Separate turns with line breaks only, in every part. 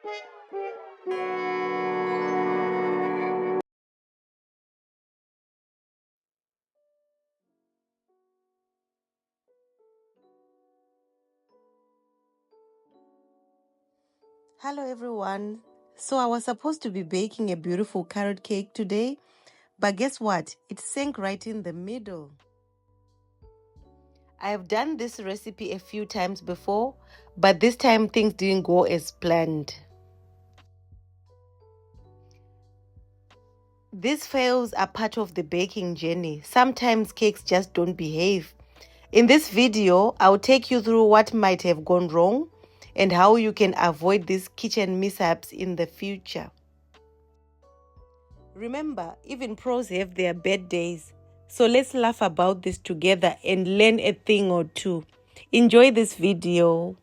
Hello everyone. So I was supposed to be baking a beautiful carrot cake today, but guess what? It sank right in the middle. I have done this recipe a few times before, but this time things didn't go as planned. These fails are part of the baking journey. Sometimes cakes just don't behave. In this video, I'll take you through what might have gone wrong and how you can avoid these kitchen mishaps in the future. Remember, even pros have their bad days. So let's laugh about this together and learn a thing or two. Enjoy this video.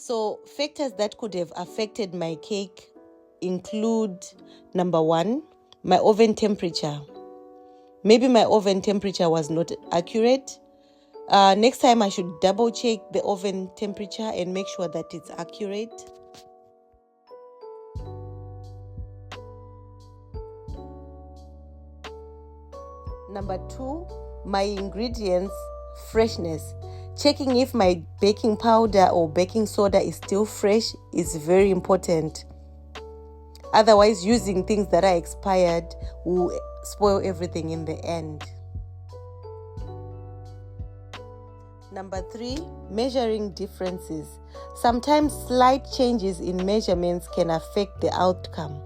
So factors that could have affected my cake include, number one, my oven temperature. Maybe my oven temperature was not accurate. Next time I should double check the oven temperature and make sure that it's accurate. Number two, my ingredients freshness. Checking if my baking powder or baking soda is still fresh is very important. Otherwise, using things that are expired will spoil everything in the end. Number three, measuring differences. Sometimes slight changes in measurements can affect the outcome.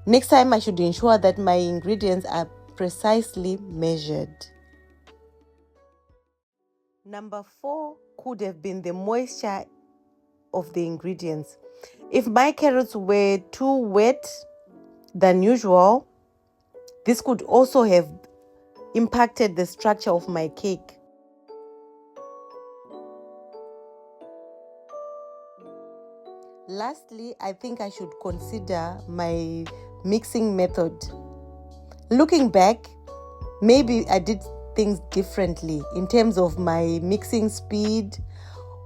Next time, I should ensure that my ingredients are precisely measured. Number four could have been the moisture of the ingredients. If my carrots were too wet than usual, this could also have impacted the structure of my cake. Lastly, I think I should consider my mixing method. Looking back, maybe I did things differently in terms of my mixing speed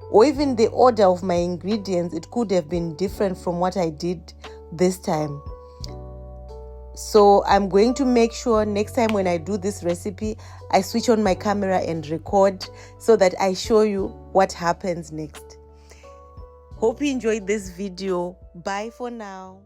or even the order of my ingredients. It could have been different from what I did this time. So I'm going to make sure next time when I do this recipe, I switch on my camera and record so that I show you what happens next. Hope you enjoyed this video. Bye for now.